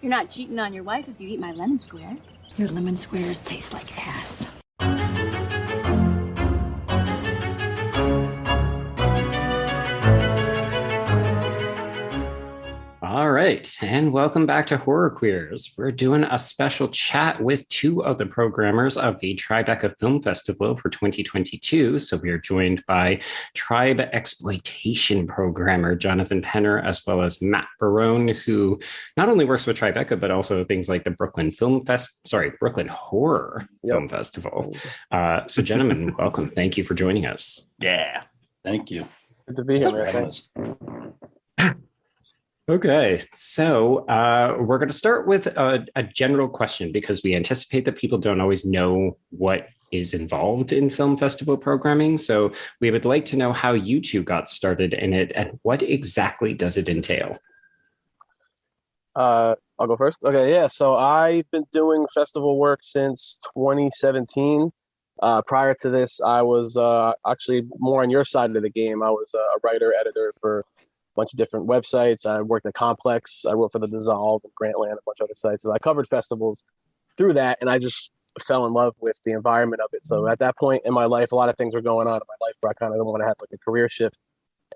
You're not cheating on your wife if you eat my lemon square. Your lemon squares taste like ass. All right, and welcome back to Horror Queers. We're doing a special chat with two of the programmers of the Tribeca Film Festival for 2022. So we are joined by TribeXploitation programmer Jonathan Penner, as well as Matt Barone, who not only works with Tribeca, but also things like the Brooklyn Horror Film Festival. So gentlemen, welcome. Thank you for joining us. Yeah. Thank you. Good to be here, man. Thanks. Okay, so we're going to start with a general question because we anticipate that people don't always know what is involved in film festival programming. So we would like to know how you two got started in it and what exactly does it entail? I'll go first. Okay, yeah. So I've been doing festival work since 2017. Prior to this, I was actually more on your side of the game. I was a writer, editor for bunch of different websites. I worked at Complex. I wrote for The Dissolve and Grantland, a bunch of other sites. So I covered festivals through that, and I just fell in love with the environment of it. So at that point in my life, a lot of things were going on in my life where I kind of want to have like a career shift.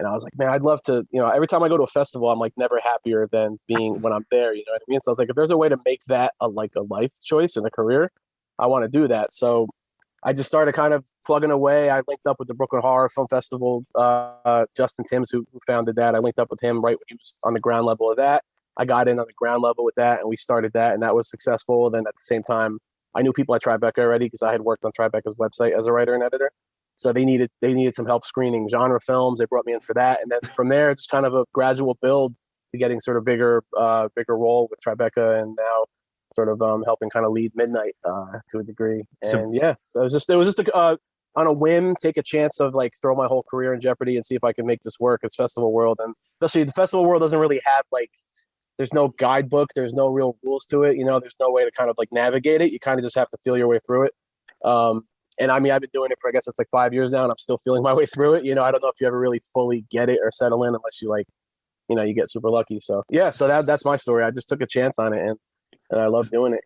And I was like, man, I'd love to, every time I go to a festival, I'm like never happier than being when I'm there. You know what I mean? So I was like, if there's a way to make that a life choice and a career, I want to do that. So I just started kind of plugging away. I linked up with the Brooklyn Horror Film Festival, Justin Timms, who founded that. I linked up with him right when he was on the ground level of that. I got in on the ground level with that, and we started that, and that was successful. Then at the same time, I knew people at Tribeca already because I had worked on Tribeca's website as a writer and editor. So they needed some help screening genre films. They brought me in for that, and then from there, it's kind of a gradual build to getting sort of bigger role with Tribeca, and now sort of helping kind of lead Midnight to a degree. And so it was just on a whim, take a chance of like throw my whole career in jeopardy and see if I can make this work. It's festival world, and especially the festival world doesn't really have like, there's no guidebook, there's no real rules to it. There's no way to kind of like navigate it. You kind of just have to feel your way through it. And I mean, I've been doing it for, I guess it's like 5 years now, and I'm still feeling my way through it. I don't know if you ever really fully get it or settle in unless you like, you get super lucky. So yeah, so that's my story. I just took a chance on it, and I love doing it,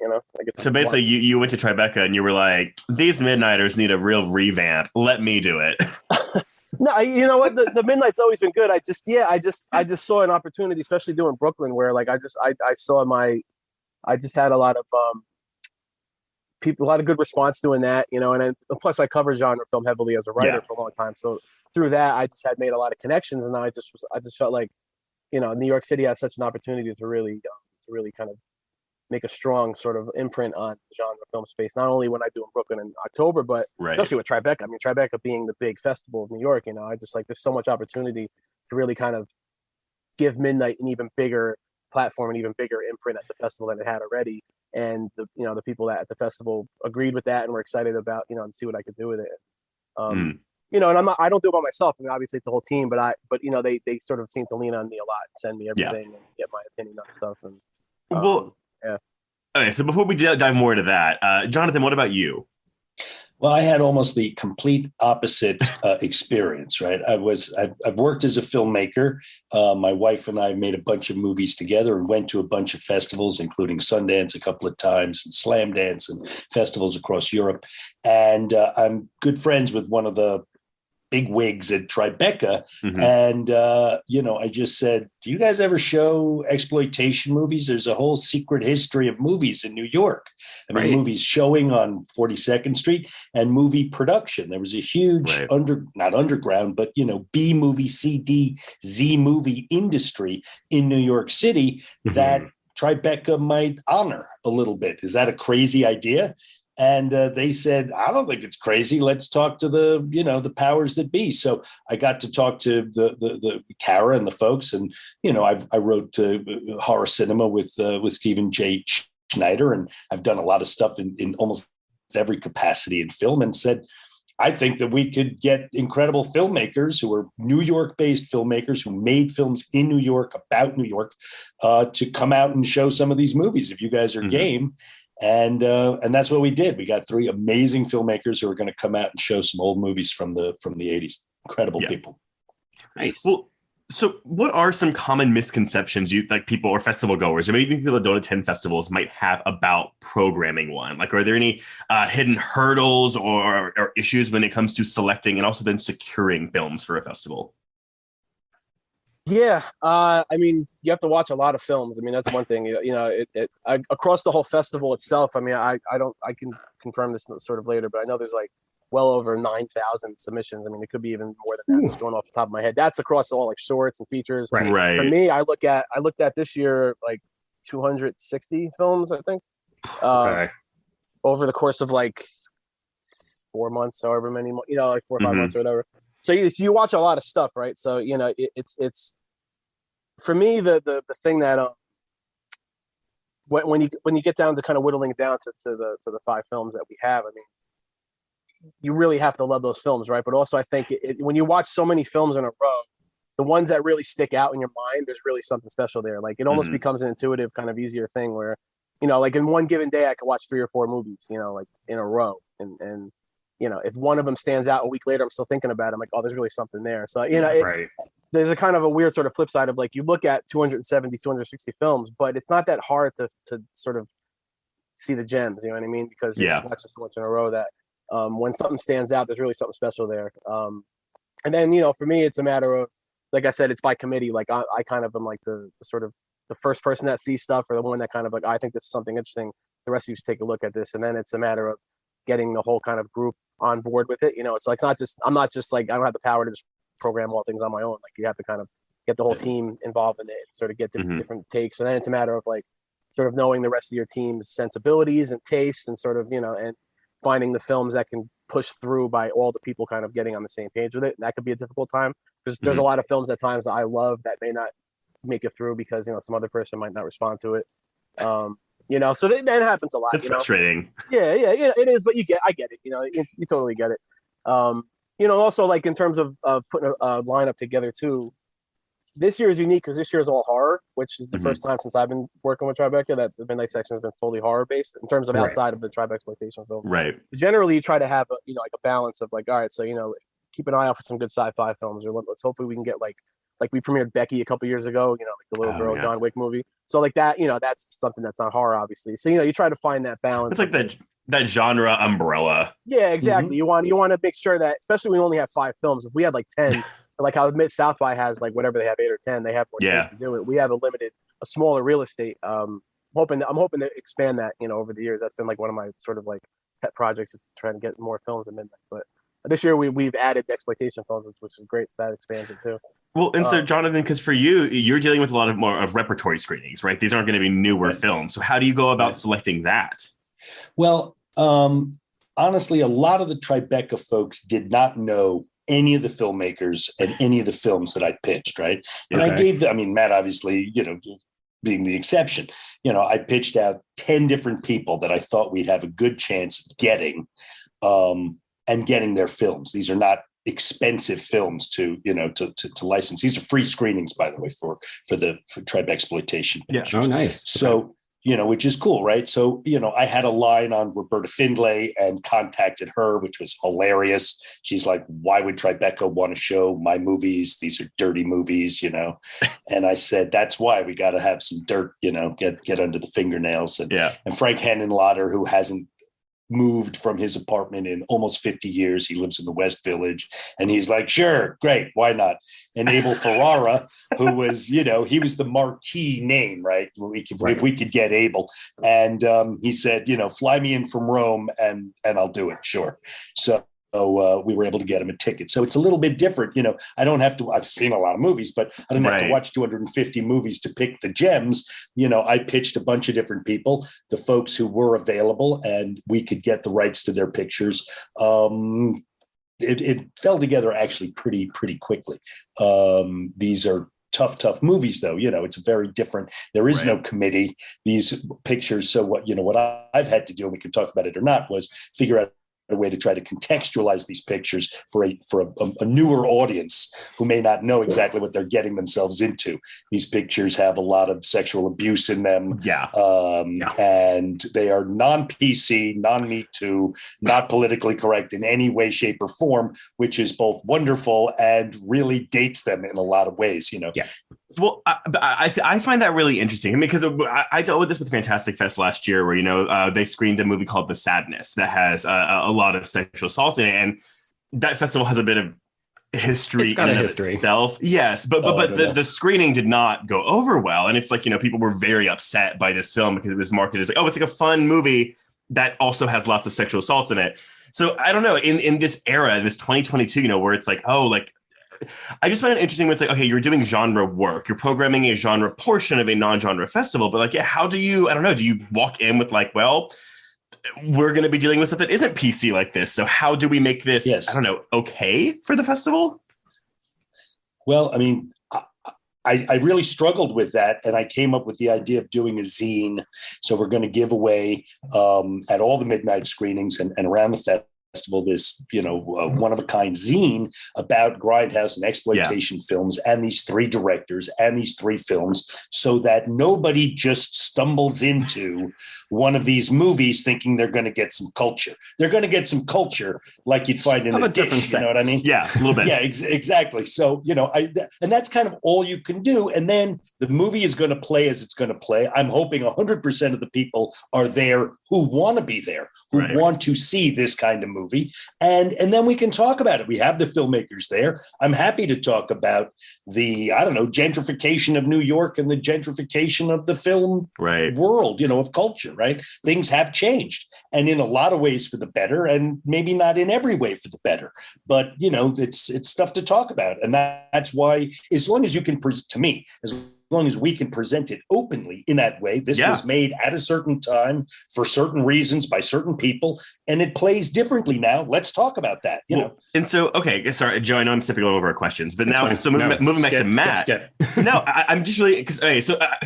So basically, you went to Tribeca and you were like, these Midnighters need a real revamp. Let me do it. No, you know what? The Midnight's always been good. I just saw an opportunity, especially doing Brooklyn, where like I just had a lot of people, a lot of good response doing that, and plus I covered genre film heavily as a writer for a long time. So through that, I just had made a lot of connections, and I just felt like, New York City has such an opportunity to really kind of make a strong sort of imprint on genre film space, not only when I do in Brooklyn in October, but especially with Tribeca. I mean, Tribeca being the big festival of New York, I just like, there's so much opportunity to really kind of give Midnight an even bigger platform, an even bigger imprint at the festival than it had already. And the people at the festival agreed with that and were excited about, and see what I could do with it. And I don't do it by myself. I mean, obviously it's a whole team, but they sort of seem to lean on me a lot, send me everything and get my opinion on stuff. And yeah. Okay, so before we dive more into that, Jonathan, what about you? Well, I had almost the complete opposite experience, right? I've worked as a filmmaker. My wife and I made a bunch of movies together and went to a bunch of festivals, including Sundance a couple of times and Slam Dance and festivals across Europe. And I'm good friends with one of the big wigs at Tribeca. Mm-hmm. And, I just said, do you guys ever show exploitation movies? There's a whole secret history of movies in New York. I mean, movies showing on 42nd Street and movie production. There was a huge not underground, but, B movie, CD, Z movie industry in New York City that Tribeca might honor a little bit. Is that a crazy idea? And they said, I don't think it's crazy. Let's talk to the powers that be. So I got to talk to the Kara and the folks. And, I wrote horror cinema with Stephen J. Schneider. And I've done a lot of stuff in almost every capacity in film, and said, I think that we could get incredible filmmakers who are New York-based filmmakers who made films in New York about New York to come out and show some of these movies if you guys are game. And that's what we did. We got 3 amazing filmmakers who are going to come out and show some old movies from the 80s. Incredible people. Nice. Well, So what are some common misconceptions you like people or festival goers or maybe people that don't attend festivals might have about programming one? Like, are there any hidden hurdles or issues when it comes to selecting and also then securing films for a festival? Yeah, I mean, you have to watch a lot of films. I mean, that's one thing. Across the whole festival itself. I mean, I can confirm this sort of later, but I know there's like well over 9,000 submissions. I mean, it could be even more than that. Just going off the top of my head, that's across all like shorts and features. Right. For me, I looked at this year like 260 films, I think, Okay. over the course of like 4 months, however many, like 4 or 5 months or whatever. So you watch a lot of stuff, right? So it's for me the thing that when you get down to kind of whittling it down to the 5 films that we have, I mean, you really have to love those films, right? But also, I think when you watch so many films in a row, the ones that really stick out in your mind, there's really something special there. Like it almost becomes an intuitive, kind of easier thing where, like in one given day, I could watch 3 or 4 movies, like in a row, and if one of them stands out a week later, I'm still thinking about it. I'm like, oh, there's really something there. So, there's a kind of a weird sort of flip side of like, you look at 270, 260 films, but it's not that hard to sort of see the gems, you know what I mean? Because you just watch so much in a row that when something stands out, there's really something special there. And then, for me, it's a matter of, like I said, it's by committee. Like I kind of am like the sort of the first person that sees stuff, or the one that kind of like, I think this is something interesting. The rest of you should take a look at this. And then it's a matter of getting the whole kind of group on board with it. It's like, I'm not just like, I don't have the power to just program all things on my own. Like you have to kind of get the whole team involved in it, and sort of get different takes. And then it's a matter of like sort of knowing the rest of your team's sensibilities and tastes, and sort of, and finding the films that can push through by all the people kind of getting on the same page with it. And that could be a difficult time because there's a lot of films at times that I love that may not make it through because, some other person might not respond to it. So that happens a lot. It's frustrating. Yeah, it is, but I get it. You totally get it. Also like in terms of putting a lineup together too. This year is unique because this year is all horror, which is the first time since I've been working with Tribeca that the Midnight section has been fully horror based in terms of outside of the TribeXploitation film. Right. Generally, you try to have like a balance of like, all right, so keep an eye out for some good sci-fi films, or let's hopefully we can get like we premiered Becky a couple years ago, like the little girl John Wick movie. So like that, that's something that's not horror, obviously. So you try to find that balance. It's like that genre umbrella. Yeah, exactly. You want to make sure that, especially when we only have 5 films. If we had like 10, like how Mid South by has like whatever they have 8 or 10, they have more space to do it. We have a smaller real estate. I'm hoping to expand that, over the years. That's been like one of my sort of like pet projects, is to try to get more films in Midnight. But this year we've added the exploitation films, which is great. So that expands it too. Well, and so Jonathan, because for you're dealing with a lot of more of repertory screenings, right? These aren't going to be newer films. So how do you go about selecting that? Well, honestly, a lot of the Tribeca folks did not know any of the filmmakers and any of the films that I pitched, right? And I gave them, Matt, obviously, being the exception, I pitched out 10 different people that I thought we'd have a good chance of getting, and getting their films. These are not expensive films to license. These are free screenings, by the way, for TribeXploitation. Yeah. Oh, nice. So, which is cool, right? So, I had a line on Roberta Findlay and contacted her, which was hilarious. She's like, why would Tribeca want to show my movies? These are dirty movies, And I said, that's why we got to have some dirt, get under the fingernails. And Frank Henenlotter, who hasn't moved from his apartment in almost 50 years. He lives in the West Village, and he's like, sure, great, why not? And Abel Ferrara, who was, he was the marquee name, right? If we could get Abel. And he said, fly me in from Rome and I'll do it. Sure. So we were able to get him a ticket. So it's a little bit different. I don't have to, I've seen a lot of movies, but I didn't have to watch 250 movies to pick the gems. I pitched a bunch of different people, the folks who were available, and we could get the rights to their pictures. It fell together actually pretty quickly. These are tough movies, though. It's very different. There is no committee, these pictures. So what I've had to do, and we can talk about it or not, was figure out a way to try to contextualize these pictures for a newer audience who may not know exactly what they're getting themselves into. These pictures have a lot of sexual abuse in them. And they are non-PC, non-Me Too, not politically correct in any way, shape, or form, which is both wonderful and really dates them in a lot of ways, you know. Yeah. Well, I find that really interesting. I mean, because I dealt with this with Fantastic Fest last year, where, you know, they screened a movie called The Sadness that has a lot of sexual assault in it, and that festival has a bit of history in and of itself. Yes, but the screening did not go over well, and it's like, you know, people were very upset by this film because it was marketed as like, oh, it's like a fun movie that also has lots of sexual assaults in it. So I don't know, in this era, this 2022, you know, where it's like, oh, like, I just find it interesting when it's like, okay, you're doing genre work, you're programming a genre portion of a non-genre festival, but like, yeah, how do you, I don't know, do you walk in with like, well, we're going to be dealing with stuff that isn't PC like this, so how do we make this, I don't know, okay for the festival? Well, I mean, I really struggled with that, and I came up with the idea of doing a zine. So we're going to give away at all the midnight screenings and around the festival this, you know, one-of-a-kind zine about grindhouse and exploitation films and these three directors and these three films, so that nobody just stumbles into one of these movies thinking they're going to get some culture. They're going to get some culture like you'd find in a different dish, you know what I mean? Yeah, a little bit. Yeah, exactly. So, you know, and that's kind of all you can do. And then the movie is going to play as it's going to play. I'm hoping 100% of the people are there who want to be there, who want to see this kind of movie. And then we can talk about it. We have the filmmakers there. I'm happy to talk about the, I don't know, gentrification of New York and the gentrification of the film world, you know, of culture, right? Things have changed, and in a lot of ways for the better, and maybe not in every way for the better. But, you know, it's stuff to talk about. And that's why, as long as you can, to me, as long as we can present it openly in that way, this was made at a certain time for certain reasons by certain people, and it plays differently now. Let's talk about that, you know. And so, okay, sorry, Joe, I know I'm stepping all over our questions, but now, so moving back to Matt. No, I'm just really, because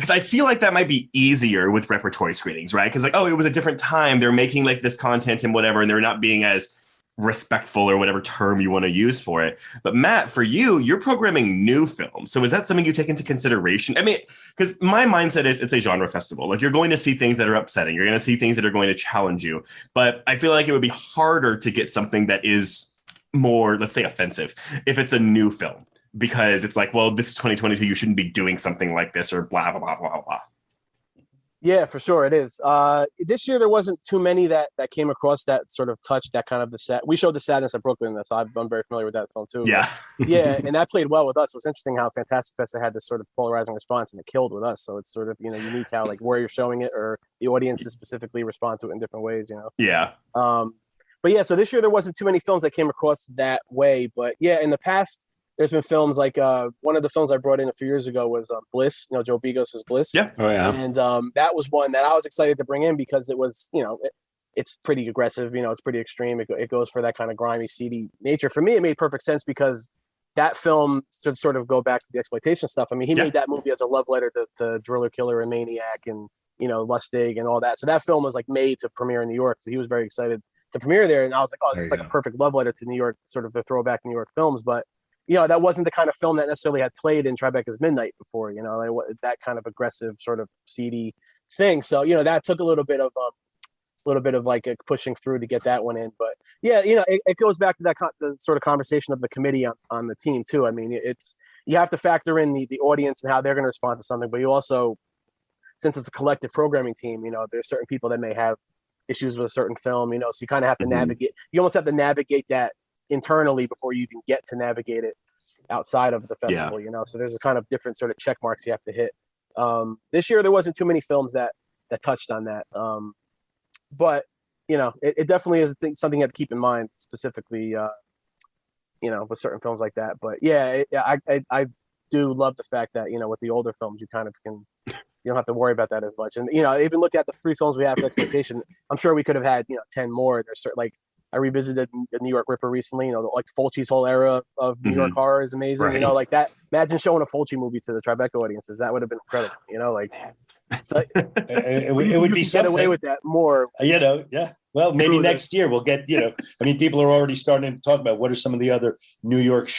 I feel like that might be easier with repertory screenings, right? Because like, oh, it was a different time. They're making like this content and whatever, and they're not being as respectful or whatever term you want to use for it. But Matt, for you, you're programming new films. So is that something you take into consideration? I mean, because my mindset is it's a genre festival. Like, you're going to see things that are upsetting. You're going to see things that are going to challenge you. But I feel like it would be harder to get something that is more, let's say, offensive if it's a new film, because it's like, well, this is 2022. You shouldn't be doing something like this, or blah, blah, blah, blah, blah. Yeah, for sure it is. This year there wasn't too many that came across that sort of touched that kind of the set. We showed The Sadness of Brooklyn, so I'm very familiar with that film too. Yeah, yeah, and that played well with us. It was interesting how Fantastic Fest had this sort of polarizing response, and it killed with us. So it's sort of, you know, unique how like where you're showing it, or the audiences specifically respond to it in different ways. You know. Yeah. But yeah, so this year there wasn't too many films that came across that way. But yeah, in the past, there's been films like one of the films I brought in a few years ago was Bliss, you know, Joe Begos' Bliss. Yeah. Oh, yeah. And that was one that I was excited to bring in because it was, you know, it's pretty aggressive, you know, it's pretty extreme. It goes for that kind of grimy, seedy nature. For me, it made perfect sense because that film should sort of go back to the exploitation stuff. I mean, he made that movie as a love letter to Driller, Killer, and Maniac, and, you know, Lustig and all that. So that film was like made to premiere in New York. So he was very excited to premiere there. And I was like, oh, this is like a perfect love letter to New York, sort of a throwback New York films. But, you know, that wasn't the kind of film that necessarily had played in Tribeca's Midnight before, you know, like that kind of aggressive, sort of seedy thing. So, you know, that took a little bit of like pushing through to get that one in. But yeah, you know, it goes back to that the sort of conversation of the committee on the team too. I mean, you have to factor in the audience and how they're going to respond to something, but you also, since it's a collective programming team, you know, there's certain people that may have issues with a certain film, you know, so you kind of have to navigate. You almost have to navigate that internally before you even get to navigate it outside of the festival, you know. So there's a kind of different sort of check marks you have to hit. This year there wasn't too many films that touched on that, but you know, it definitely is something you have to keep in mind, specifically, you know, with certain films like that. But yeah, I do love the fact that, you know, with the older films, you kind of can. You don't have to worry about that as much. And, you know, even look at the 3 films we have for exploitation, I'm sure we could have had, you know, 10 more. There's certain, like, I revisited the New York Ripper recently, you know, like Fulci's whole era of New York horror is amazing. Right. You know, like that. Imagine showing a Fulci movie to the Tribeca audiences. That would have been incredible. You know, like, so, it would be get away with that more. You know, yeah. Well, maybe next year we'll get, I mean, people are already starting to talk about what are some of the other New York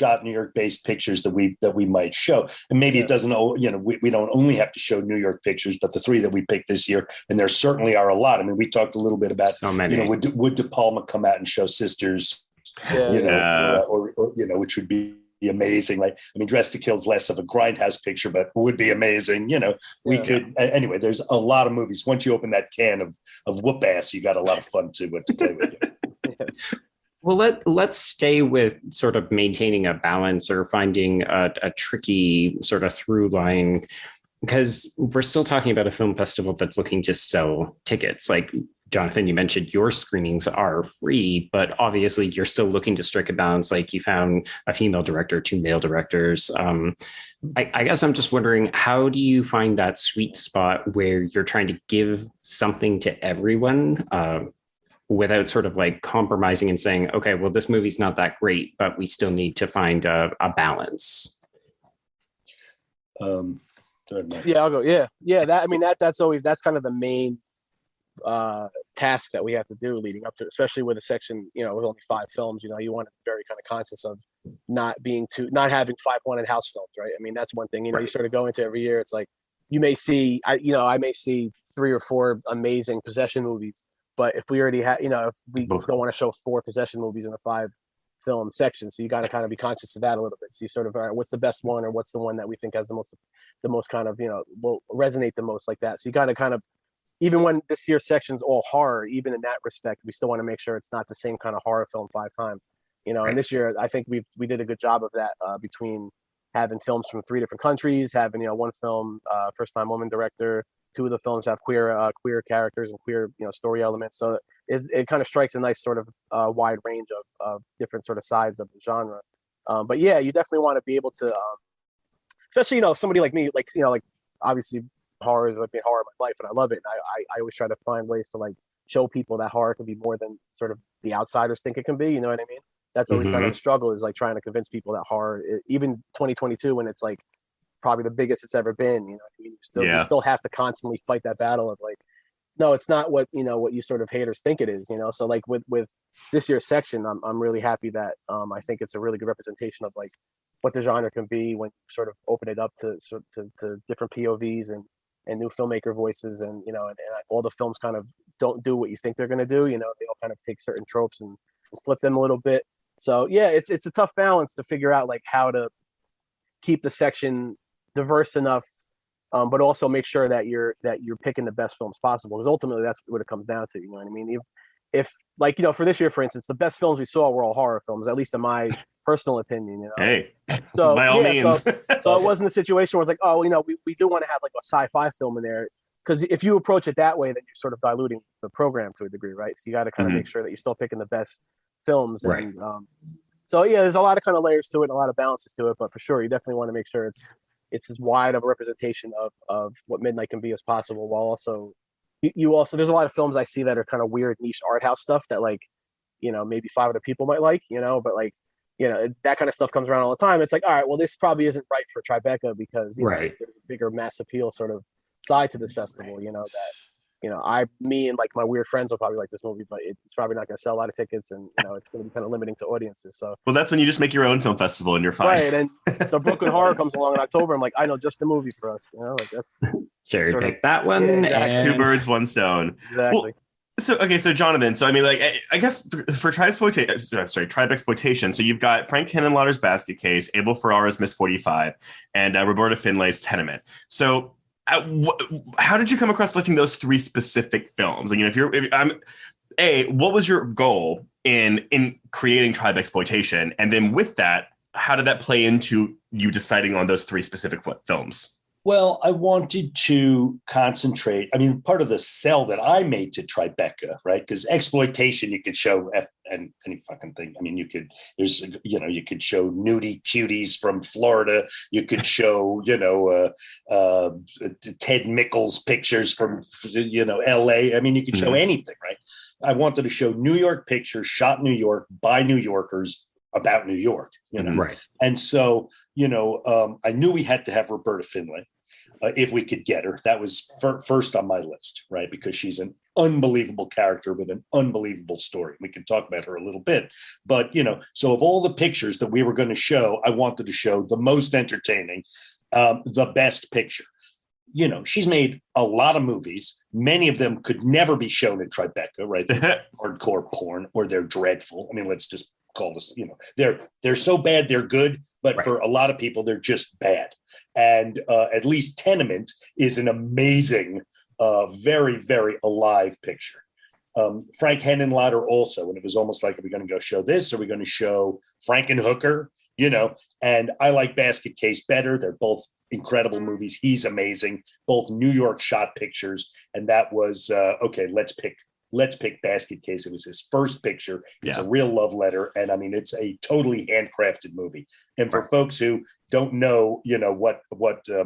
based pictures that we might show. And maybe it doesn't, we don't only have to show New York pictures, but the 3 that we picked this year, and there certainly are a lot. I mean, we talked a little bit about, so many. Would De Palma come out and show Sisters, or which would be amazing. Like, I mean, Dressed to Kill is less of a grindhouse picture, but would be amazing. We could anyway. There's a lot of movies. Once you open that can of whoop ass, you got a lot of fun to play with. Well, let's stay with sort of maintaining a balance or finding a tricky sort of through line, because we're still talking about a film festival that's looking to sell tickets. Like, Jonathan, you mentioned your screenings are free, but obviously you're still looking to strike a balance. Like, you found a female director, 2 male directors. I guess I'm just wondering, how do you find that sweet spot where you're trying to give something to everyone without sort of like compromising and saying, okay, well, this movie's not that great, but we still need to find a balance? Yeah, I'll go. Yeah. That's kind of the main task that we have to do leading up to it, especially with a section, with only 5 films. You want to be very kind of conscious of not having 5 haunted house films, right? I mean, that's one thing. You sort of go into every year. It's like you may see, I may see 3 or 4 amazing possession movies, but if we already have, if we don't want to show 4 possession movies in a 5 film section, so you got to kind of be conscious of that a little bit. So you sort of, all right, what's the best one, or what's the one that we think has the most kind of, will resonate the most, like that. So you got to kind of, even when this year's section's all horror, even in that respect, we still want to make sure it's not the same kind of horror film 5 times. And this year, I think we did a good job of that, between having films from 3 different countries, having, 1 film, first-time woman director, 2 of the films have queer characters and queer, story elements. So it kind of strikes a nice sort of wide range of different sort of sides of the genre. But yeah, you definitely want to be able to, especially, somebody like me, like obviously horror has been horror in my life and I love it. And I always try to find ways to like show people that horror can be more than sort of the outsiders think it can be. You know what I mean? That's always kind of a struggle, is like trying to convince people that horror, even 2022, when it's like probably the biggest it's ever been, you still have to constantly fight that battle of like, no, it's not what you sort of haters think it is, So like with this year's section, I'm really happy that I think it's a really good representation of like what the genre can be when you sort of open it up to different POVs and new filmmaker voices, and and all the films kind of don't do what you think they're going to do. They all kind of take certain tropes and flip them a little bit. So yeah, it's a tough balance to figure out like how to keep the section diverse enough, but also make sure that you're picking the best films possible, because ultimately that's what it comes down to. You know what I mean? If like for this year, for instance, the best films we saw were all horror films, at least in my personal opinion. Hey, so by all means. So it wasn't a situation where it's like, oh, we do want to have like a sci-fi film in there, because if you approach it that way, then you're sort of diluting the program to a degree, right? So you got to kind of make sure that you're still picking the best films. Right. And so yeah, there's a lot of kind of layers to it, and a lot of balances to it, but for sure, you definitely want to make sure it's as wide of a representation of what Midnight can be as possible, while also you also, there's a lot of films I see that are kind of weird niche art house stuff that like maybe 5 other people might like, but like that kind of stuff comes around all the time. It's like, all right, well, this probably isn't right for Tribeca, because there's a bigger mass appeal sort of side to this festival, that me and like my weird friends will probably like this movie, but it's probably not going to sell a lot of tickets, and it's going to be kind of limiting to audiences. So well, that's when you just make your own film festival and you're fine. Right. And so Brooklyn Horror comes along in October. I'm like, I know just the movie for us. Like that's cherry pick that one. Yeah, exactly. And 2 birds, 1 stone. Exactly. Well, so Jonathan, so I mean, like, I guess for TribeXploitation, so you've got Frank Henenlotter's Basket Case, Abel Ferrara's Miss 45, and Roberta Finlay's Tenement. So how did you come across selecting those 3 specific films? Like, what was your goal in creating TribeXploitation? And then with that, how did that play into you deciding on those 3 specific films? Well, I wanted to concentrate. I mean, part of the sell that I made to Tribeca, right? Because exploitation, you could show and any fucking thing. I mean, you could show nudie cuties from Florida. You could show, Ted Mickles pictures from, LA. I mean, you could show anything, right? I wanted to show New York pictures shot in New York by New Yorkers about New York, Right. And so, I knew we had to have Roberta Finlay if we could get her. That was first on my list, right? Because she's an unbelievable character with an unbelievable story. We can talk about her a little bit, but so of all the pictures that we were going to show, I wanted to show the most entertaining, the best picture. She's made a lot of movies. Many of them could never be shown at Tribeca, right? They're hardcore porn, or they're dreadful. I mean, let's just call this, they're so bad, they're good, but right. For a lot of people, they're just bad. And at least Tenement is an amazing, very, very alive picture. Frank Henenlotter also, and it was almost like, are we going to go show this? Are we going to show Frankenhooker? And I like Basket Case better. They're both incredible movies. He's amazing. Both New York shot pictures. And that was, okay, let's pick Basket Case. It was his first picture. It's a real love letter. And I mean, it's a totally handcrafted movie. And for folks who don't know, what a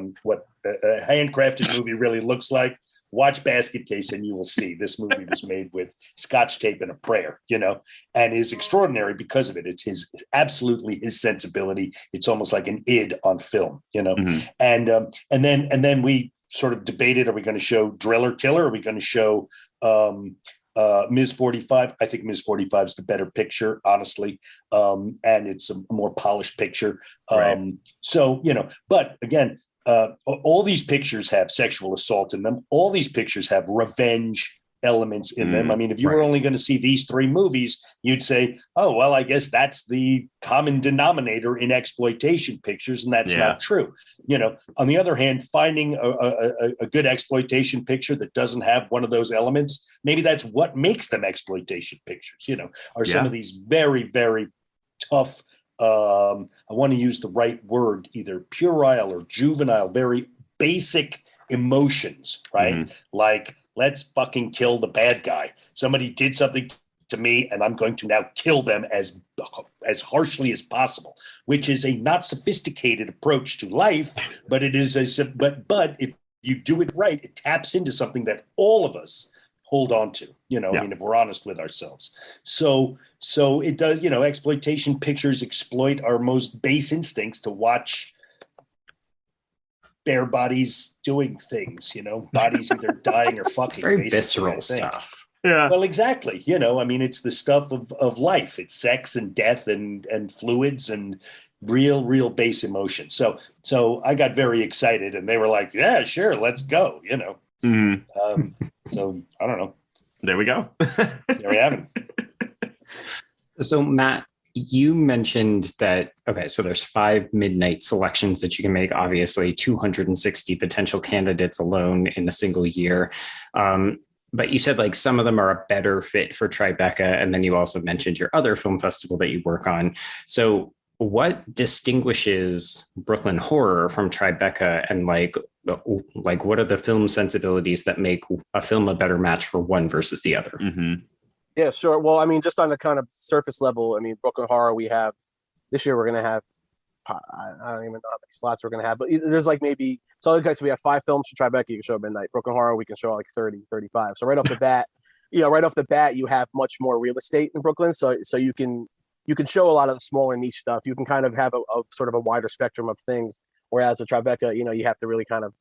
handcrafted movie really looks like, watch Basket Case and you will see this movie was made with Scotch tape and a prayer, and is extraordinary because of it. It's absolutely his sensibility. It's almost like an id on film, mm-hmm. And then we sort of debated, are we going to show Driller Killer? Are we going to show Ms. 45? I think Ms. 45 is the better picture, honestly. And it's a more polished picture. Right. So, but again, all these pictures have sexual assault in them. All these pictures have revenge elements in them. I mean, if you were only going to see these three movies, you'd say, oh, well, I guess that's the common denominator in exploitation pictures. And that's not true. On the other hand, finding a good exploitation picture that doesn't have one of those elements, maybe that's what makes them exploitation pictures, are some of these very, very tough, I want to use the right word, either puerile or juvenile, very basic emotions, right? Mm-hmm. Like, let's fucking kill the bad guy. Somebody did something to me and I'm going to now kill them as harshly as possible, which is a not sophisticated approach to life, but it is but if you do it right, it taps into something that all of us hold on to, I mean, if we're honest with ourselves. So it does, exploitation pictures exploit our most base instincts to watch bare bodies doing things, bodies either dying or fucking. Very visceral stuff. Yeah. Well, exactly. I mean, it's the stuff of life. It's sex and death and fluids and real base emotion. So I got very excited and they were like, yeah, sure, let's go, Mm-hmm. So I don't know. There we go. There we have it. So Matt, you mentioned that, okay, so there's 5 midnight selections that you can make, obviously 260 potential candidates alone in a single year. But you said like some of them are a better fit for Tribeca. And then you also mentioned your other film festival that you work on. So what distinguishes Brooklyn Horror from Tribeca, and like what are the film sensibilities that make a film a better match for one versus the other? Mm-hmm. Yeah, sure. Well, I mean, just on the kind of surface level, I mean, Brooklyn Horror, we have this year, we're going to have, I don't even know how many slots we're going to have, but there's like maybe, so okay, so we have 5 films for Tribeca, you can show at midnight. Brooklyn Horror, we can show like 30, 35. So right off the bat, you have much more real estate in Brooklyn. So you can show a lot of the smaller niche stuff. You can kind of have a sort of a wider spectrum of things. Whereas with Tribeca, you have to really kind of,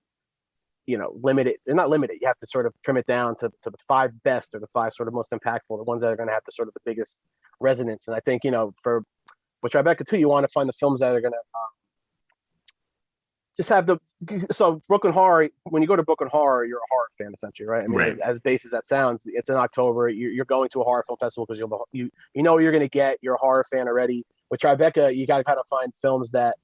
limit it. They're not limited. You have to sort of trim it down to the 5 best or the 5 sort of most impactful, the ones that are going to have the sort of the biggest resonance. And I think, with Tribeca too, you want to find the films that are going to just have so Brooklyn Horror, when you go to Brooklyn Horror, you're a horror fan essentially, right? I mean, right. As base as that sounds, it's in October. You're going to a horror film festival because you know what you're going to get. You're a horror fan already. With Tribeca, you got to kind of find films that,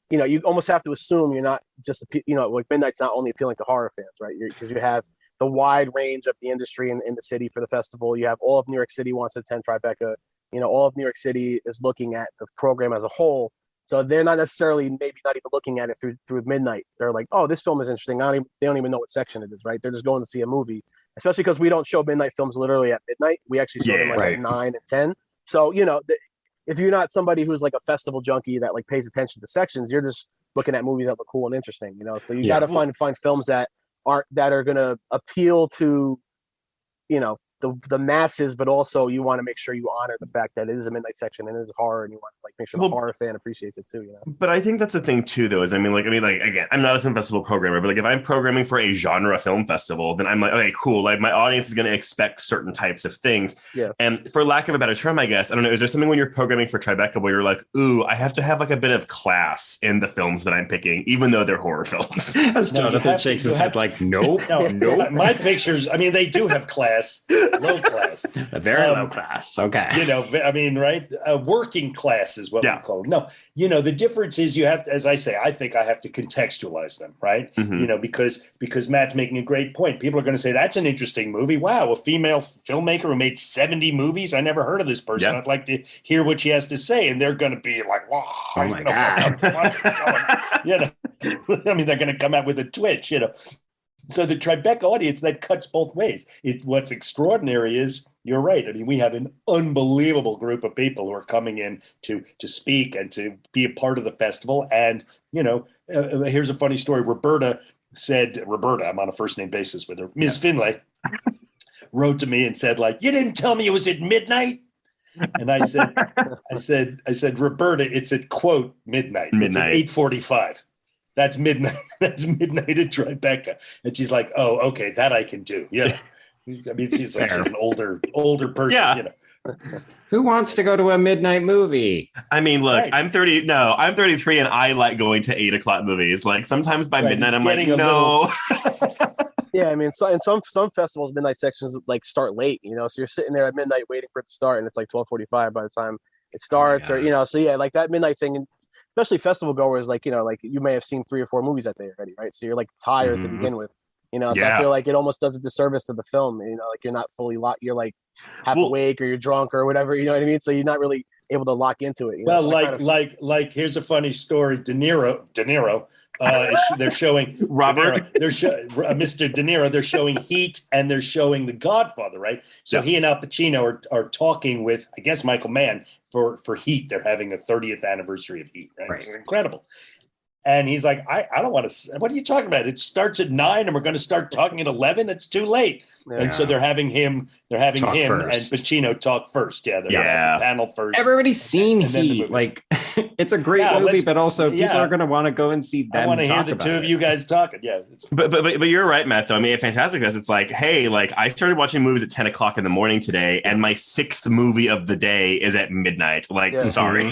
you almost have to assume you're not just, like Midnight's not only appealing to horror fans, right? Because you have the wide range of the industry in the city for the festival. You have all of New York City wants to attend Tribeca. All of New York City is looking at the program as a whole. So they're not necessarily, maybe not even looking at it through midnight. They're like, oh, this film is interesting. They don't even know what section it is, right? They're just going to see a movie, especially because we don't show midnight films literally at midnight. We actually show them at 9 and 10. So, if you're not somebody who's like a festival junkie that like pays attention to sections, you're just looking at movies that look cool and interesting, So you got to find films that are going to appeal to, the masses, but also you want to make sure you honor the fact that it is a midnight section and it is horror, and you want to like make sure the horror fan appreciates it too. You know. But I think that's the thing too, though. Is like again, I'm not a film festival programmer, but like if I'm programming for a genre film festival, then I'm like, okay, cool. Like my audience is going to expect certain types of things. Yeah. And for lack of a better term, I guess I don't know. Is there something when you're programming for Tribeca where you're like, ooh, I have to have like a bit of class in the films that I'm picking, even though they're horror films? As Jonathan shakes his head like, nope, nope. My pictures, I mean, they do have class, low class. A very low class. Okay. You know, I mean, right? Working class is what we call it. No, you know, the difference is you have to, as I say, I think I have to contextualize them, right? Mm-hmm. You know, because Matt's making a great point. People are going to say, that's an interesting movie. Wow, a female filmmaker who made 70 movies. I never heard of this person. I'd like to hear what she has to say. And they're going to be like, wow, oh my God. What the fuck is going on? You know, I mean, they're going to come out with a twitch, you know. So the Tribeca audience, that cuts both ways. What's extraordinary is, you're right. I mean, we have an unbelievable group of people who are coming in to speak and to be a part of the festival. And, you know, here's a funny story. Roberta, I'm on a first name basis with her. Ms. Finlay wrote to me and said, like, you didn't tell me it was at midnight. And I said, Roberta, it's at quote midnight. It's at 8:45. That's midnight. That's midnight at Tribeca. And she's like, oh, okay, that I can do. Yeah. I mean, she's an older person, you know. Who wants to go to a midnight movie? I mean, look, Right. I'm 33 and I like going to 8:00 movies. Like sometimes by midnight, It's I'm like, getting a no. Yeah, I mean, so in some festivals, midnight sections like start late. You know, so you're sitting there at midnight waiting for it to start, and it's like 12:45 by the time it starts, or you know, so yeah, like that midnight thing. Especially festival goers, like, you know, like you may have seen 3 or 4 movies that day already, right? So you're like tired to begin with, you know. So I feel like it almost does a disservice to the film, you know, like you're not fully locked, you're like half awake or you're drunk or whatever, you know what I mean? So you're not really able to lock into it. You know? Well, So like here's a funny story. De Niro. They're showing Robert. Mr. De Niro. They're showing Heat and they're showing The Godfather, right? So he and Al Pacino are talking with, I guess, Michael Mann for Heat. They're having a 30th anniversary of Heat, right? It's incredible. And he's like, I don't want to. What are you talking about? It starts at 9, and we're going to start talking at 11. It's too late. Yeah. And so they're having him Talk and first. Pacino talk first. Yeah, they're having the panel first. Everybody's seen And then the Heat. movie. Like, it's a great movie, but also people yeah. are going to want to go and see them. I want to hear talk the about two of it. you guys talking. Yeah, But you're right, Matt, though. I mean, at Fantastic Fest, it's like, hey, like I started watching movies at 10:00 in the morning today, and my 6th movie of the day is at midnight. Like, sorry.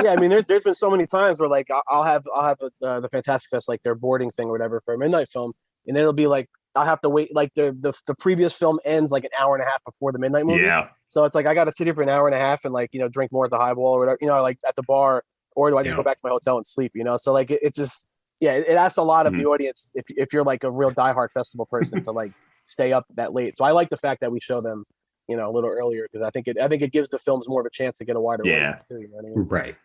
yeah, I mean, there's been so many times where like I'll have the Fantastic Fest, like their boarding thing or whatever for a midnight film, and then it'll be like I'll have to wait, like the previous film ends like an hour and a half before the midnight movie. Yeah. So it's like I got to sit here for an hour and a half and like, you know, drink more at the highball or whatever, you know, like at the bar, or do I just go back to my hotel and sleep, you know? So like it's just, yeah, it asks a lot of the audience if you're like a real diehard festival person to like stay up that late. So I like the fact that we show them, you know, a little earlier, because I think it gives the films more of a chance to get a wider audience too. You know what I mean? Right.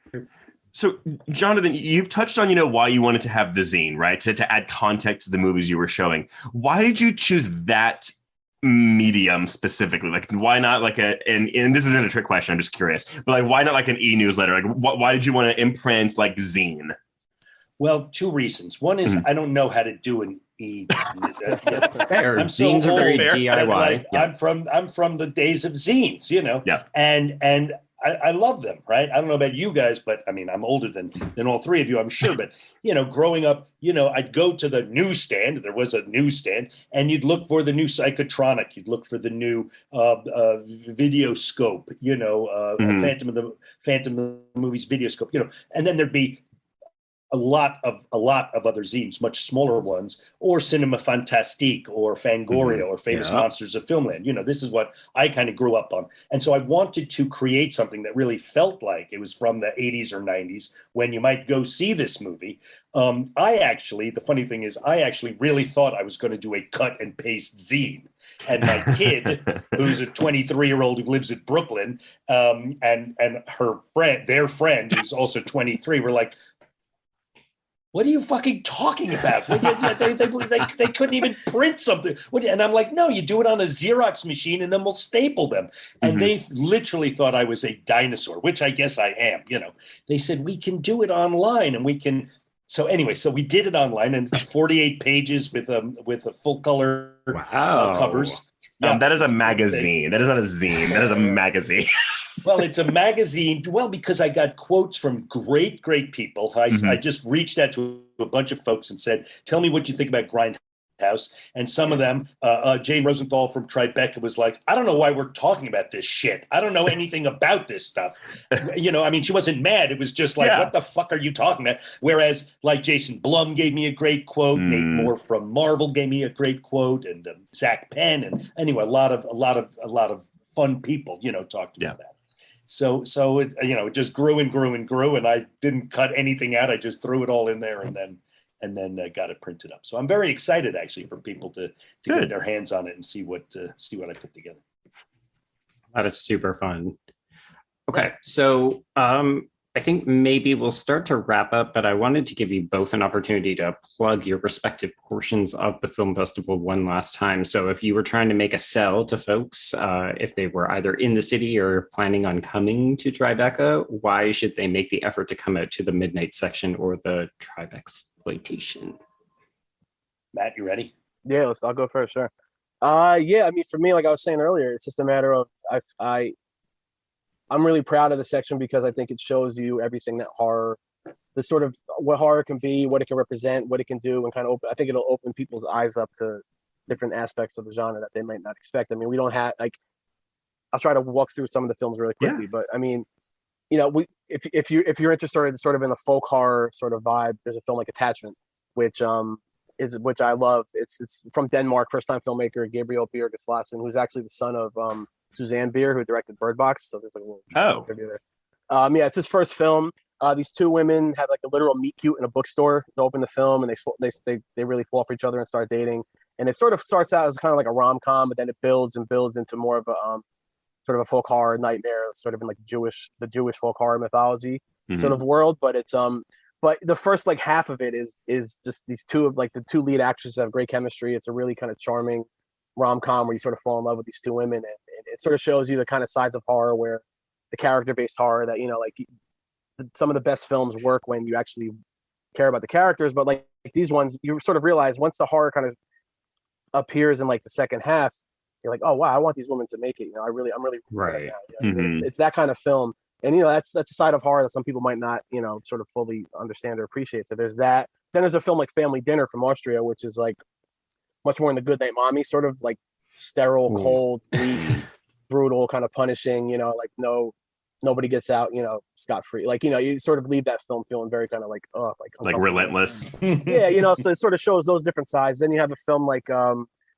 So, Jonathan, you've touched on, you know, why you wanted to have the zine, right? To add context to the movies you were showing. Why did you choose that medium specifically? Like, why not like and this isn't a trick question, I'm just curious, but like, why not like an e-newsletter? Like, why did you want to imprint like zine? well, 2 reasons. One is I don't know how to do an Fair. I'm so Zines are very old, DIY. like, I'm from the days of zines, you know. Yeah. And I love them, right? I don't know about you guys, but I mean, I'm older than all 3 of you, I'm sure. But, you know, growing up, you know, I'd go to the newsstand. There was a newsstand, and you'd look for the new Psychotronic. You'd look for the new Videoscope, you know, Phantom of the Movies Videoscope, you know. And then there'd be a lot of other zines, much smaller ones, or Cinema Fantastique, or Fangoria, or Famous Monsters of Filmland. You know, this is what I kind of grew up on. And so I wanted to create something that really felt like it was from the 80s or 90s when you might go see this movie. The funny thing is, I actually really thought I was going to do a cut and paste zine. And my kid, who's a 23-year-old who lives in Brooklyn, and their friend, who's also 23, were like, what are you fucking talking about? They couldn't even print something. And I'm like, no, you do it on a Xerox machine and then we'll staple them. And they literally thought I was a dinosaur, which I guess I am. You know, they said, we can do it online and we can. So anyway, so we did it online, and it's 48 pages with a full color covers. Yeah, that is a magazine. That is not a zine. That is a magazine. Well, it's a magazine. Well, because I got quotes from great people. I just reached out to a bunch of folks and said, tell me what you think about Grindhouse. And some of them, Jane Rosenthal from Tribeca was like, I don't know why we're talking about this shit. I don't know anything about this stuff. I mean, she wasn't mad. It was just like, what the fuck are you talking about? Whereas like Jason Blum gave me a great quote. Nate Moore from Marvel gave me a great quote, and Zach Penn. And anyway, a lot of fun people, talked about that. So it, it just grew and grew and grew, and I didn't cut anything out. I just threw it all in there and then got it printed up. So I'm very excited actually for people to get their hands on it and see what I put together. That is super fun. Okay, so I think maybe we'll start to wrap up, but I wanted to give you both an opportunity to plug your respective portions of the film festival one last time. So if you were trying to make a sell to folks, if they were either in the city or planning on coming to Tribeca, why should they make the effort to come out to the midnight section or the TribeXploitation? Matt, you ready? Yeah, I'll go first, sure. Yeah, I mean, for me, like I was saying earlier, it's just a matter of I'm really proud of the section because I think it shows you everything that horror, the sort of what horror can be, what it can represent, what it can do, and kind of I think it'll open people's eyes up to different aspects of the genre that they might not expect. I mean, we don't have I'll try to walk through some of the films really quickly, but I mean, if you're interested sort of in the folk horror sort of vibe, there's a film like Attachment, which I love. It's from Denmark, first time filmmaker Gabriel Beer Gislason, who's actually the son of Suzanne Beer, who directed Bird Box. So there's like a little trivia there. Yeah, it's his first film. These two women have like a literal meet cute in a bookstore to open the film, and they really fall for each other and start dating. And it sort of starts out as kind of like a rom-com, but then it builds and builds into more of a sort of a folk horror nightmare, sort of in like the Jewish folk horror mythology sort of world. But it's but the first like half of it is just these two of like the two lead actresses have great chemistry. It's a really kind of charming rom-com where you sort of fall in love with these two women, and it sort of shows you the kind of sides of horror where the character-based horror that some of the best films work when you actually care about the characters, but like these ones you sort of realize once the horror kind of appears in like the second half, you're like, oh wow, I want these women to make it. I'm really right. It's that kind of film, and that's a side of horror that some people might not sort of fully understand or appreciate. So there's that. Then there's a film like Family Dinner from Austria, which is like much more in the Good Night Mommy sort of like sterile, cold, bleak, brutal, kind of punishing. Like nobody gets out, scot free. Like you sort of leave that film feeling very kind of like like relentless. Yeah, so it sort of shows those different sides. Then you have a film like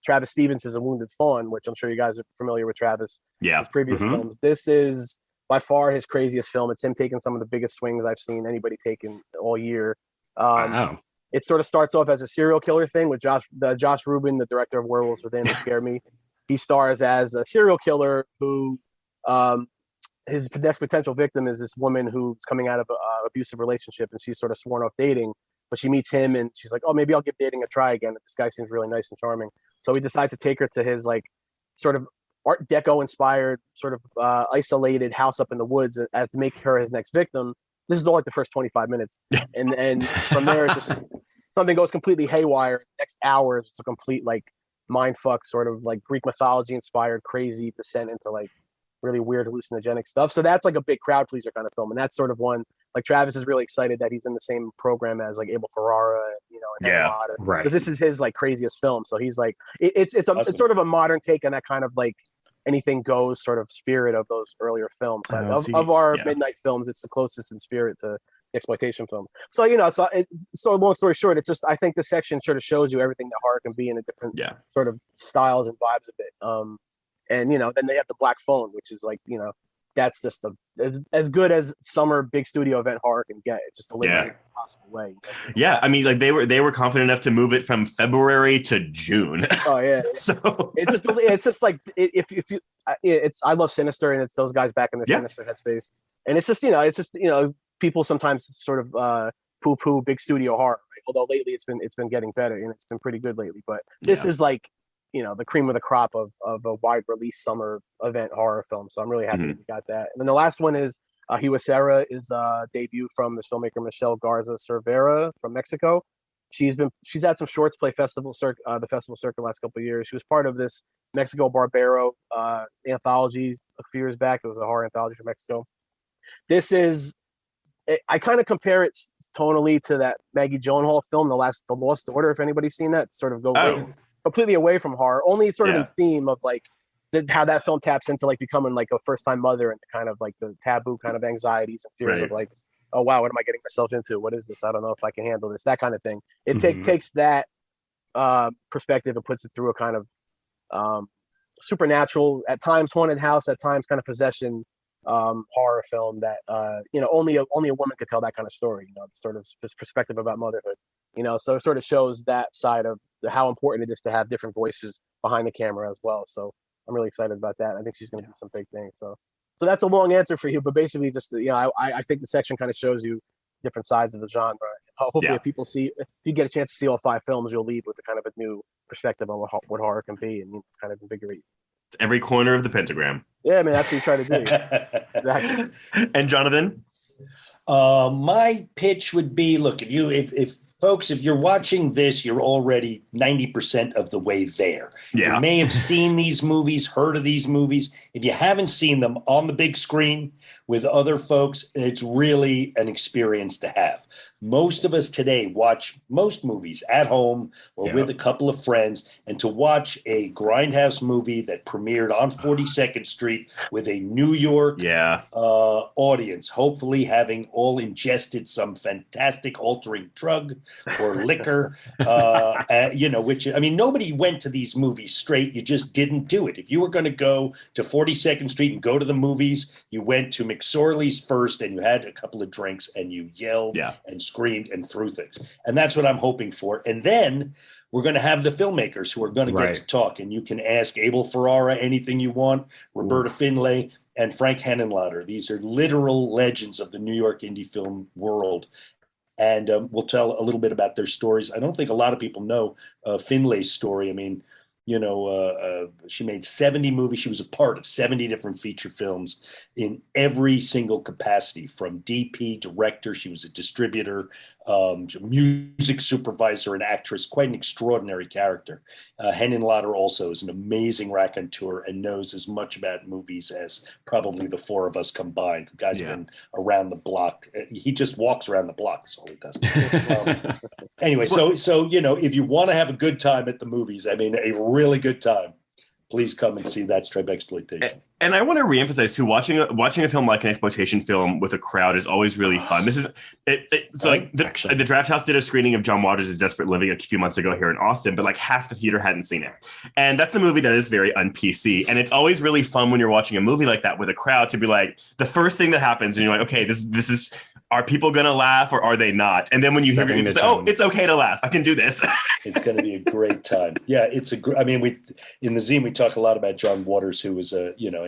Travis Stevens' A Wounded Fawn, which I'm sure you guys are familiar with Travis. Yeah, his previous films. This is by far his craziest film. It's him taking some of the biggest swings I've seen anybody taking all year. Wow. It sort of starts off as a serial killer thing with Josh Rubin, the director of Werewolves Within, Who Scare Me. He stars as a serial killer who his next potential victim is this woman who's coming out of an abusive relationship, and she's sort of sworn off dating, but she meets him and she's like, oh, maybe I'll give dating a try again. This guy seems really nice and charming. So he decides to take her to his like sort of Art Deco inspired sort of isolated house up in the woods as to make her his next victim. This is all like the first 25 minutes. And from there, it's just something goes completely haywire. Next hour is a complete like mind fuck, sort of like Greek mythology inspired crazy descent into like really weird hallucinogenic stuff. So that's like a big crowd pleaser kind of film. And that's sort of one like Travis is really excited that he's in the same program as like Abel Ferrara, and right. Because this is his like craziest film. So he's like, it's sort of a modern take on that kind of like anything goes sort of spirit of those earlier films. Of our midnight films, it's the closest in spirit to exploitation film. So so long story short, it's just I think the section sort of shows you everything that horror can be in a different sort of styles and vibes of it. And then they have the Black Phone, which is like that's just as good as summer big studio event horror can get. It's just a limited possible way. Yeah, I mean, like they were confident enough to move it from February to June. Oh yeah. So it's just like if you I love Sinister, and it's those guys back in the Sinister headspace, and it's just people sometimes sort of poo big studio horror. Right? Although lately it's been getting better, and it's been pretty good lately. But this is like the cream of the crop of a wide release summer event horror film. So I'm really happy that we got that. And then the last one is Hiwa Serra is a debut from this filmmaker Michelle Garza Cervera from Mexico. She's had some shorts play the festival circuit the last couple of years. She was part of this Mexico Barbero anthology a few years back. It was a horror anthology from Mexico. I kind of compare it tonally to that Maggie Gyllenhaal film, The Lost Order. If anybody's seen that, sort of completely away from horror, only sort of in theme of like how that film taps into like becoming like a first time mother and kind of like the taboo kind of anxieties and fears of like, oh wow, what am I getting myself into? What is this? I don't know if I can handle this. That kind of thing. It takes that perspective and puts it through a kind of supernatural, at times haunted house, at times kind of possession horror film that only a woman could tell that kind of story. Sort of this perspective about motherhood. So it sort of shows that side of how important it is to have different voices behind the camera as well. So I'm really excited about that. I think she's going to do some big things. So that's a long answer for you, but basically just I think the section kind of shows you different sides of the genre. Hopefully, if you get a chance to see all 5 films, you'll leave with a kind of a new perspective on what horror can be, and kind of invigorate. It's every corner of the pentagram. Yeah, I mean that's what you try to do. Exactly. And Jonathan? My pitch would be, look, if you're watching this, you're already 90% of the way there. Yeah. You may have seen these movies, heard of these movies. If you haven't seen them on the big screen with other folks, it's really an experience to have. Most of us today watch most movies at home or with a couple of friends, and to watch a grindhouse movie that premiered on 42nd Street with a New York audience, hopefully having all ingested some fantastic altering drug or liquor, which, I mean, nobody went to these movies straight. You just didn't do it. If you were going to go to 42nd Street and go to the movies, you went to McSorley's first and you had a couple of drinks and you yelled and screamed and threw things. And that's what I'm hoping for. And then we're going to have the filmmakers who are going to get to talk, and you can ask Abel Ferrara anything you want, Roberta Finlay, and Frank Henenlotter. These are literal legends of the New York indie film world. And we'll tell a little bit about their stories. I don't think a lot of people know Finlay's story. I mean, she made 70 movies. She was a part of 70 different feature films in every single capacity, from DP, director. She was a distributor, music supervisor, and actress. Quite an extraordinary character. Henenlotter also is an amazing raconteur and knows as much about movies as probably the 4 of us combined. The guy's been around the block. He just walks around the block. That's all he does. Anyway, so if you want to have a good time at the movies, I mean, a really good time, please come and see That's TribeXploitation. And I want to reemphasize too, watching a film like an exploitation film with a crowd is always really fun. This is the Draft House did a screening of John Waters' Desperate Living a few months ago here in Austin, but like half the theater hadn't seen it. And that's a movie that is very un-PC. And it's always really fun when you're watching a movie like that with a crowd to be like, the first thing that happens and you're like, okay, this is, are people going to laugh or are they not? And then when you hear it, it's okay to laugh. I can do this. It's going to be a great time. Yeah, we in the zine we talk a lot about John Waters, who was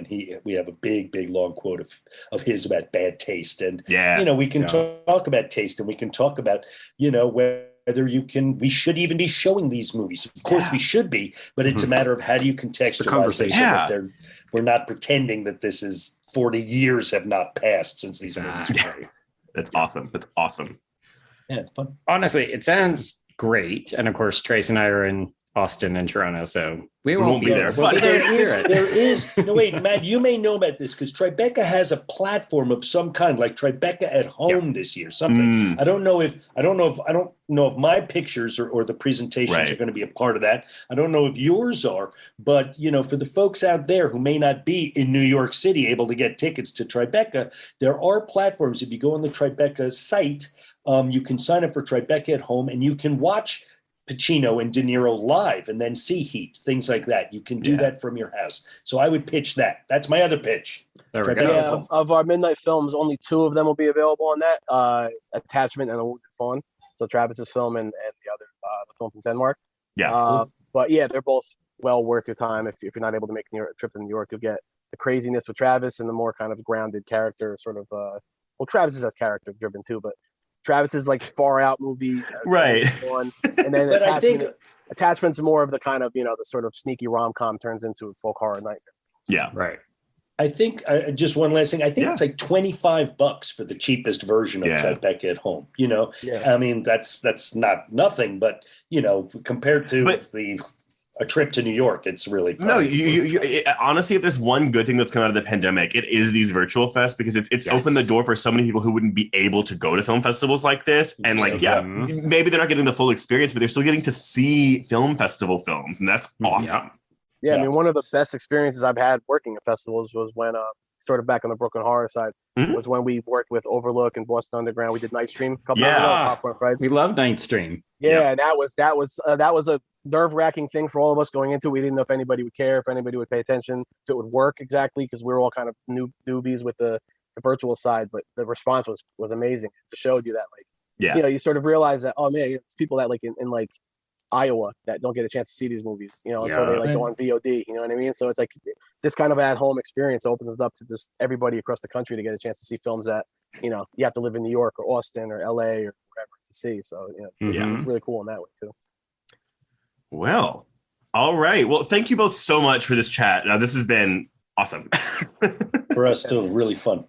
and we have a big long quote of his about bad taste, and we can talk about taste, and we can talk about whether we should even be showing these movies. Of course we should be, but it's a matter of how do you contextualize it so that we're not pretending that this is 40 years have not passed since these movies were made. That's awesome. That's awesome. Yeah, it's fun. Honestly, it sounds great. And of course, Trace and I are in Austin and Toronto, so we won't be there. But there is no, wait, Matt, you may know about this because Tribeca has a platform of some kind, like Tribeca at Home this year. Something I don't know if my pictures or the presentations are going to be a part of that. I don't know if yours are, but for the folks out there who may not be in New York City able to get tickets to Tribeca, there are platforms. If you go on the Tribeca site, you can sign up for Tribeca at Home, and you can watch Pacino and De Niro live and then see Heat, things like that. You can do that from your house. So I would pitch that. That's my other pitch. There we go. Yeah, of our midnight films, only 2 of them will be available on that, Attachment and A Wounded Fawn. So Travis's film and the other the film from Denmark. Yeah. But yeah, they're both well worth your time. If you're not able to make a trip to New York, you'll get the craziness with Travis and the more kind of grounded character sort of Travis is character driven too, but Travis's like far out movie, right? And then but I think Attachment's more of the kind of the sort of sneaky rom-com turns into a folk horror nightmare. Yeah, right. I think just one last thing. I think it's like $25 for the cheapest version of Tribeca at home. You know, I mean that's not nothing, but you know, compared to a trip to New York, it's really fun. Honestly, if there's one good thing that's come out of the pandemic, it is these virtual fests, because it's opened the door for so many people who wouldn't be able to go to film festivals like this. And like, maybe they're not getting the full experience, but they're still getting to see film festival films, and that's awesome. Yeah, I mean, one of the best experiences I've had working at festivals was when, sort of back on the Brooklyn horror side, was when we worked with Overlook and Boston Underground. We did Night Stream a couple years ago, Popcorn Frights. We love Night Stream. Yeah, and that was a nerve-wracking thing for all of us going into it. We didn't know if anybody would care, if anybody would pay attention, if it would work exactly, because we were all kind of newbies with the virtual side, but the response was amazing. It showed you that, like, you know, you sort of realize that, oh man, it's people that like in like Iowa that don't get a chance to see these movies, you know, until they like go on VOD, you know what I mean? So it's like this kind of at-home experience opens it up to just everybody across the country to get a chance to see films that, you know, you have to live in New York or Austin or LA or wherever to see. So, you know, it's really cool in that way too. Well, all right. Well, thank you both so much for this chat. Now, this has been awesome. For us too, really fun.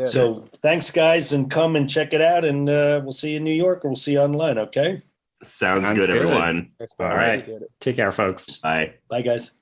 So thanks, guys, and come and check it out, and we'll see you in New York, or we'll see you online, okay? Sounds good, everyone. All right. Take care, folks. Bye. Bye, guys.